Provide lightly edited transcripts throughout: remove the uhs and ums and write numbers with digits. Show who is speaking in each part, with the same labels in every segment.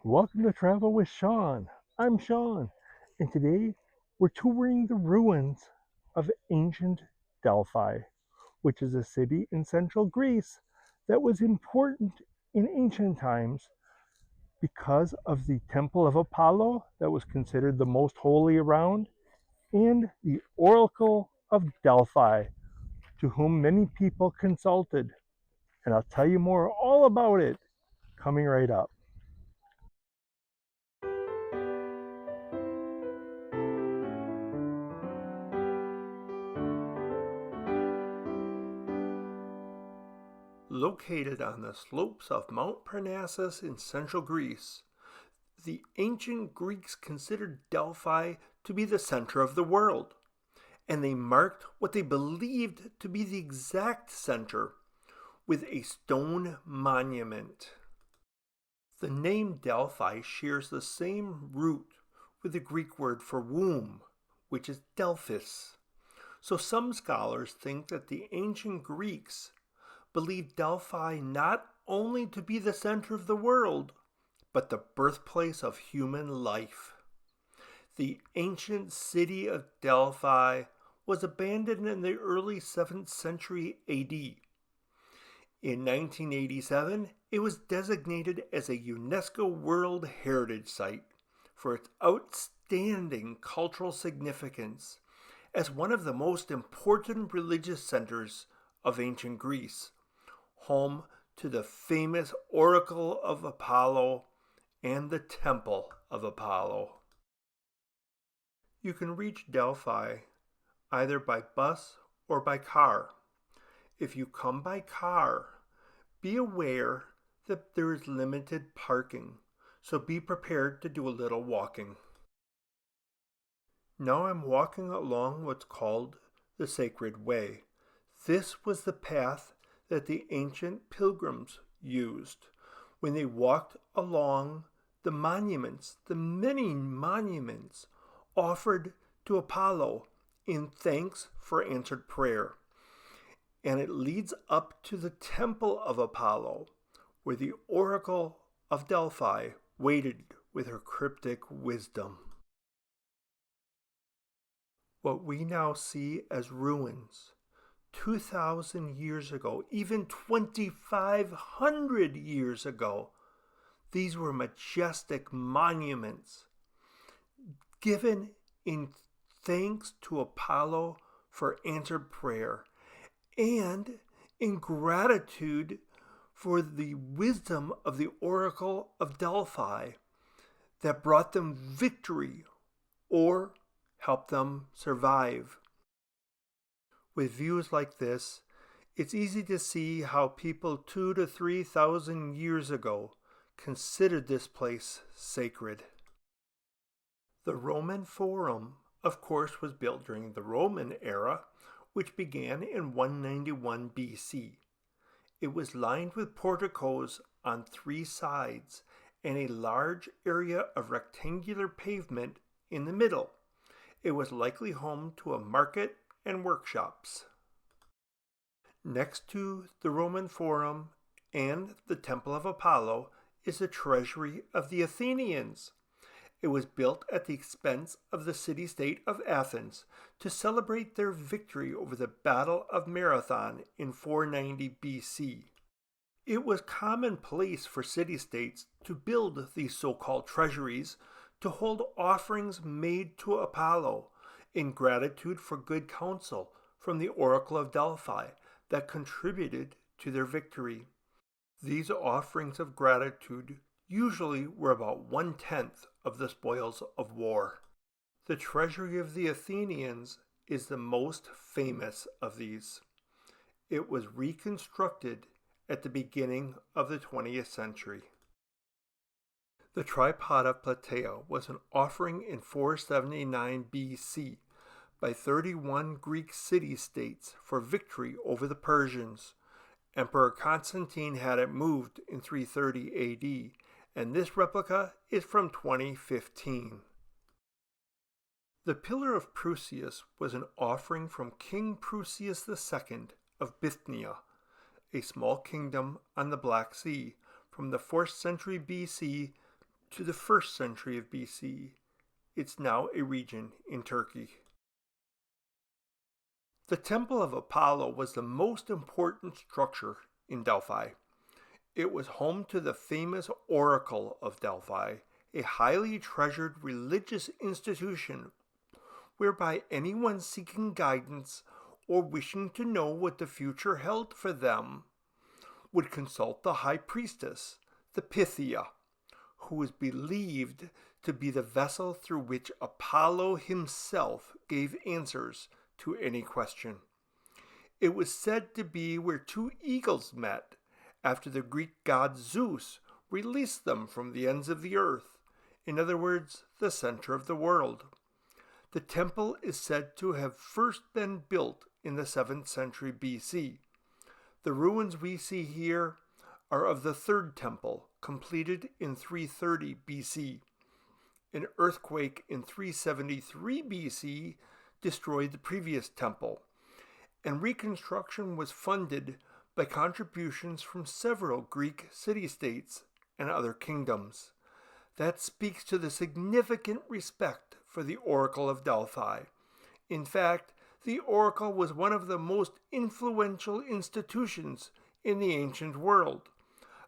Speaker 1: Welcome to Travel with Sean. I'm Sean, and today we're touring the ruins of ancient Delphi, which is a city in central Greece that was important in ancient times because of the Temple of Apollo, that was considered the most holy around, and the Oracle of Delphi, to whom many people consulted. And I'll tell you more all about it coming right up. Located on the slopes of Mount Parnassus in central Greece, the ancient Greeks considered Delphi to be the center of the world, and they marked what they believed to be the exact center with a stone monument. The name Delphi shares the same root with the Greek word for womb, which is Delphis. So some scholars think that the ancient Greeks believed Delphi not only to be the center of the world, but the birthplace of human life. The ancient city of Delphi was abandoned in the early 7th century AD. In 1987, it was designated as a UNESCO World Heritage Site for its outstanding cultural significance as one of the most important religious centers of ancient Greece, home to the famous Oracle of Apollo and the Temple of Apollo. You can reach Delphi either by bus or by car. If you come by car, be aware that there is limited parking, so be prepared to do a little walking. Now I'm walking along what's called the Sacred Way. This was the path that the ancient pilgrims used when they walked along the monuments, the many monuments offered to Apollo in thanks for answered prayer. And it leads up to the Temple of Apollo, where the Oracle of Delphi waited with her cryptic wisdom. What we now see as ruins 2,000 years ago, even 2,500 years ago, these were majestic monuments given in thanks to Apollo for answered prayer and in gratitude for the wisdom of the Oracle of Delphi that brought them victory or helped them survive. With views like this, it's easy to see how people 2,000 to 3,000 years ago considered this place sacred. The Roman Forum, of course, was built during the Roman era, which began in 191 BC. It was lined with porticos on 3 sides and a large area of rectangular pavement in the middle. It was likely home to a market and workshops. Next to the Roman Forum and the Temple of Apollo is the treasury of the Athenians. It was built at the expense of the city-state of Athens to celebrate their victory over the Battle of Marathon in 490 BC. It was commonplace for city-states to build these so-called treasuries to hold offerings made to Apollo in gratitude for good counsel from the Oracle of Delphi that contributed to their victory. These offerings of gratitude usually were about 1/10 of the spoils of war. The treasury of the Athenians is the most famous of these. It was reconstructed at the beginning of the 20th century. The tripod of Plataea was an offering in 479 BC by 31 Greek city-states for victory over the Persians. Emperor Constantine had it moved in 330 AD, and this replica is from 2015. The Pillar of Prusias was an offering from King Prusias II of Bithynia, a small kingdom on the Black Sea, from the 4th century BC to the 1st century of BC. It's now a region in Turkey. The Temple of Apollo was the most important structure in Delphi. It was home to the famous Oracle of Delphi, a highly treasured religious institution whereby anyone seeking guidance or wishing to know what the future held for them would consult the high priestess, the Pythia, who was believed to be the vessel through which Apollo himself gave answers to any question. It was said to be where two eagles met after the Greek god Zeus released them from the ends of the earth, in other words, the center of the world. The temple is said to have first been built in the 7th century BC. The ruins we see here are of the 3rd temple, completed in 330 BC. An earthquake in 373 BC destroyed the previous temple, and reconstruction was funded by contributions from several Greek city-states and other kingdoms. That speaks to the significant respect for the Oracle of Delphi. In fact, the Oracle was one of the most influential institutions in the ancient world,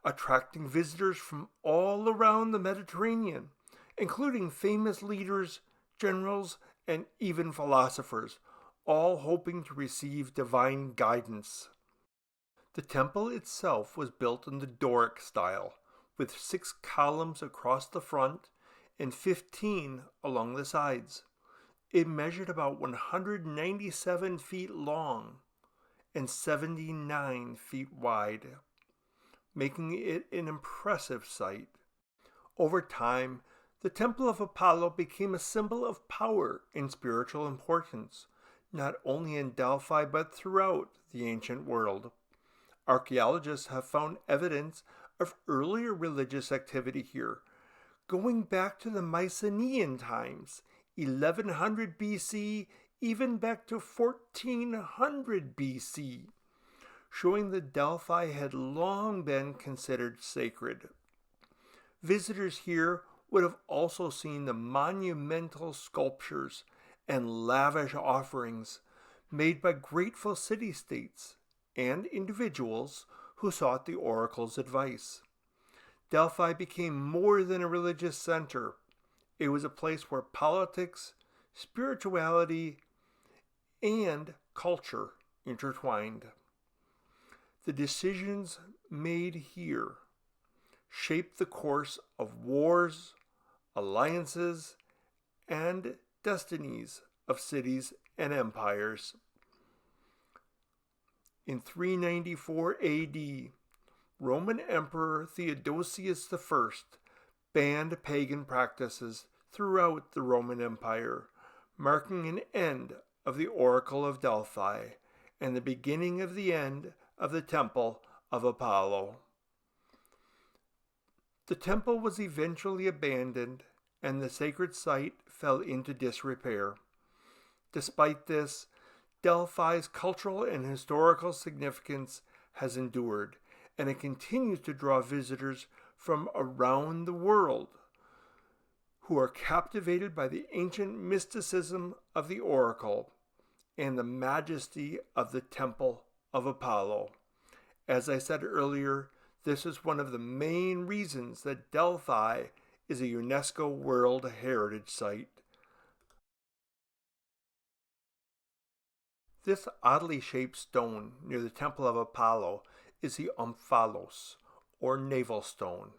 Speaker 1: attracting visitors from all around the Mediterranean, including famous leaders, generals, and even philosophers, all hoping to receive divine guidance. The temple itself was built in the Doric style, with 6 columns across the front and 15 along the sides. It measured about 197 feet long and 79 feet wide, making it an impressive sight. Over time, the Temple of Apollo became a symbol of power and spiritual importance, not only in Delphi but throughout the ancient world. Archaeologists have found evidence of earlier religious activity here, going back to the Mycenaean times, 1100 BC, even back to 1400 BC, showing that Delphi had long been considered sacred. Visitors here would have also seen the monumental sculptures and lavish offerings made by grateful city-states and individuals who sought the oracle's advice. Delphi became more than a religious center. It was a place where politics, spirituality, and culture intertwined. The decisions made here shaped the course of wars, alliances, and destinies of cities and empires. In 394 AD, Roman Emperor Theodosius I banned pagan practices throughout the Roman Empire, marking an end of the Oracle of Delphi and the beginning of the end of the Temple of Apollo. The temple was eventually abandoned and the sacred site fell into disrepair. Despite this, Delphi's cultural and historical significance has endured, and it continues to draw visitors from around the world who are captivated by the ancient mysticism of the oracle and the majesty of the Temple of Apollo. As I said earlier, this is one of the main reasons that Delphi is a UNESCO World Heritage Site. This oddly shaped stone near the Temple of Apollo is the omphalos, or navel stone,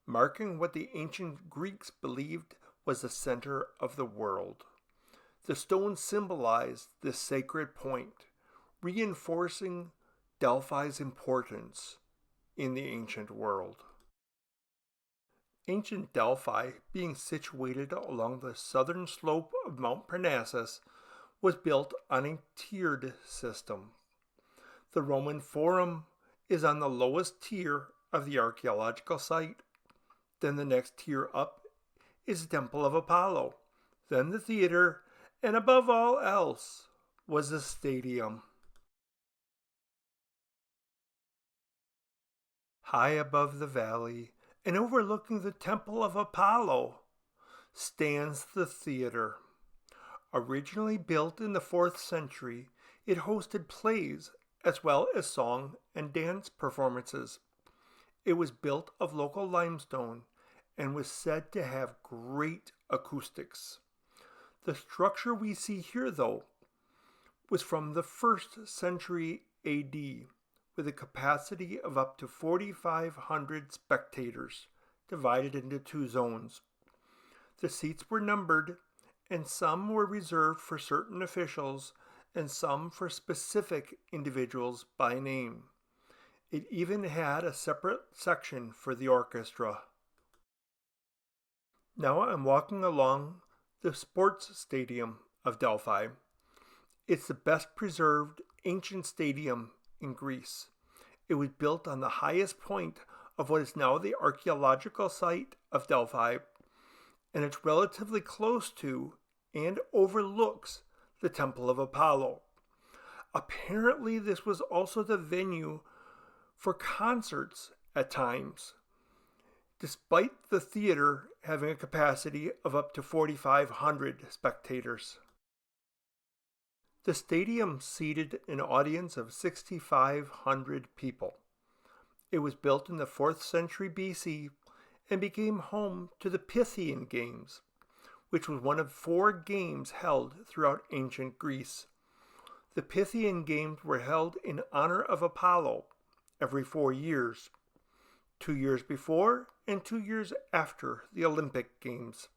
Speaker 1: marking what the ancient Greeks believed was the center of the world. The stone symbolized this sacred point, reinforcing Delphi's importance in the ancient world. Ancient Delphi, being situated along the southern slope of Mount Parnassus, was built on a tiered system. The Roman Forum is on the lowest tier of the archaeological site. Then the next tier up is the Temple of Apollo, then the theater, and above all else was the stadium. High above the valley And overlooking the Temple of Apollo stands the theater. Originally built in the 4th century, it hosted plays as well as song and dance performances. It was built of local limestone and was said to have great acoustics. The structure we see here, though, was from the 1st century AD, with a capacity of up to 4,500 spectators, divided into 2 zones. The seats were numbered, and some were reserved for certain officials and some for specific individuals by name. It even had a separate section for the orchestra. Now I'm walking along the sports stadium of Delphi. It's the best preserved ancient stadium in Greece. It was built on the highest point of what is now the archaeological site of Delphi, and it's relatively close to and overlooks the Temple of Apollo. Apparently, this was also the venue for concerts at times, despite the theater having a capacity of up to 4,500 spectators. The stadium seated an audience of 6,500 people. It was built in the 4th century BC and became home to the Pythian Games, which was one of 4 games held throughout ancient Greece. The Pythian Games were held in honor of Apollo every 4 years, 2 years before and 2 years after the Olympic Games.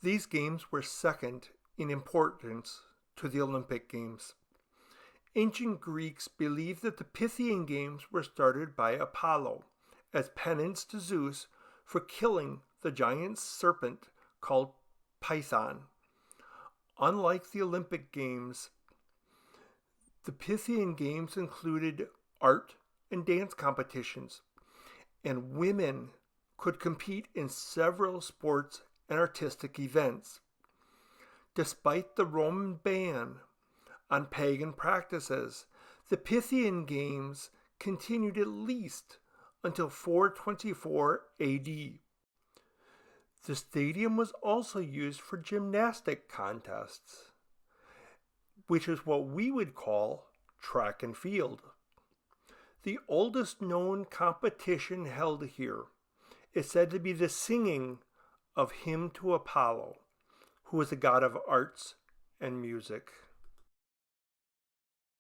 Speaker 1: These games were second in importance to the Olympic Games. Ancient Greeks believed that the Pythian Games were started by Apollo as penance to Zeus for killing the giant serpent called Python. Unlike the Olympic Games, the Pythian Games included art and dance competitions, and women could compete in several sports and artistic events. Despite the Roman ban on pagan practices, the Pythian Games continued at least until 424 AD. The stadium was also used for gymnastic contests, which is what we would call track and field. The oldest known competition held here is said to be the singing of Hymn to Apollo, who was a god of arts and music.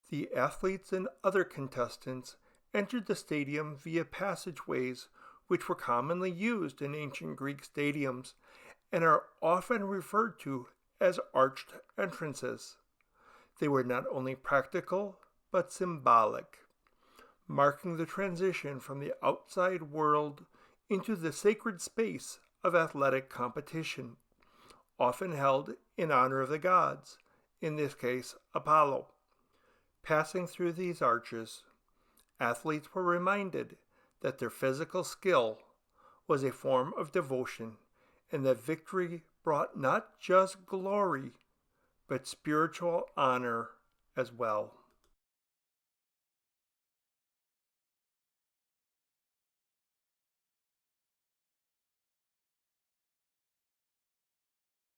Speaker 1: The athletes and other contestants entered the stadium via passageways which were commonly used in ancient Greek stadiums and are often referred to as arched entrances. They were not only practical but symbolic, marking the transition from the outside world into the sacred space of athletic competition, often held in honor of the gods, in this case Apollo. Passing through these arches, athletes were reminded that their physical skill was a form of devotion and that victory brought not just glory, but spiritual honor as well.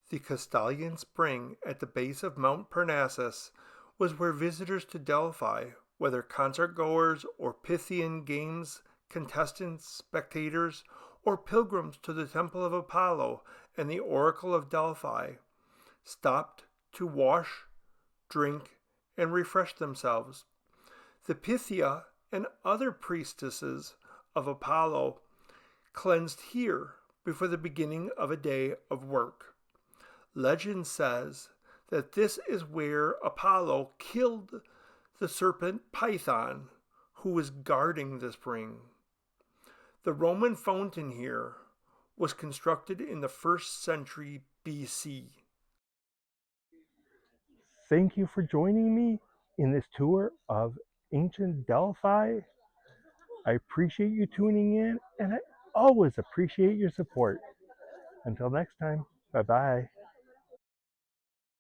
Speaker 1: The Castalian Spring at the base of Mount Parnassus was where visitors to Delphi, whether concert-goers or Pythian Games contestants, spectators, or pilgrims to the Temple of Apollo and the Oracle of Delphi, stopped to wash, drink, and refresh themselves. The Pythia and other priestesses of Apollo cleansed here before the beginning of a day of work. Legend says that this is where Apollo killed the serpent Python, who was guarding the spring. The Roman fountain here was constructed in the 1st century BC. Thank you for joining me in this tour of ancient Delphi. I appreciate you tuning in, and I always appreciate your support. Until next time, bye-bye.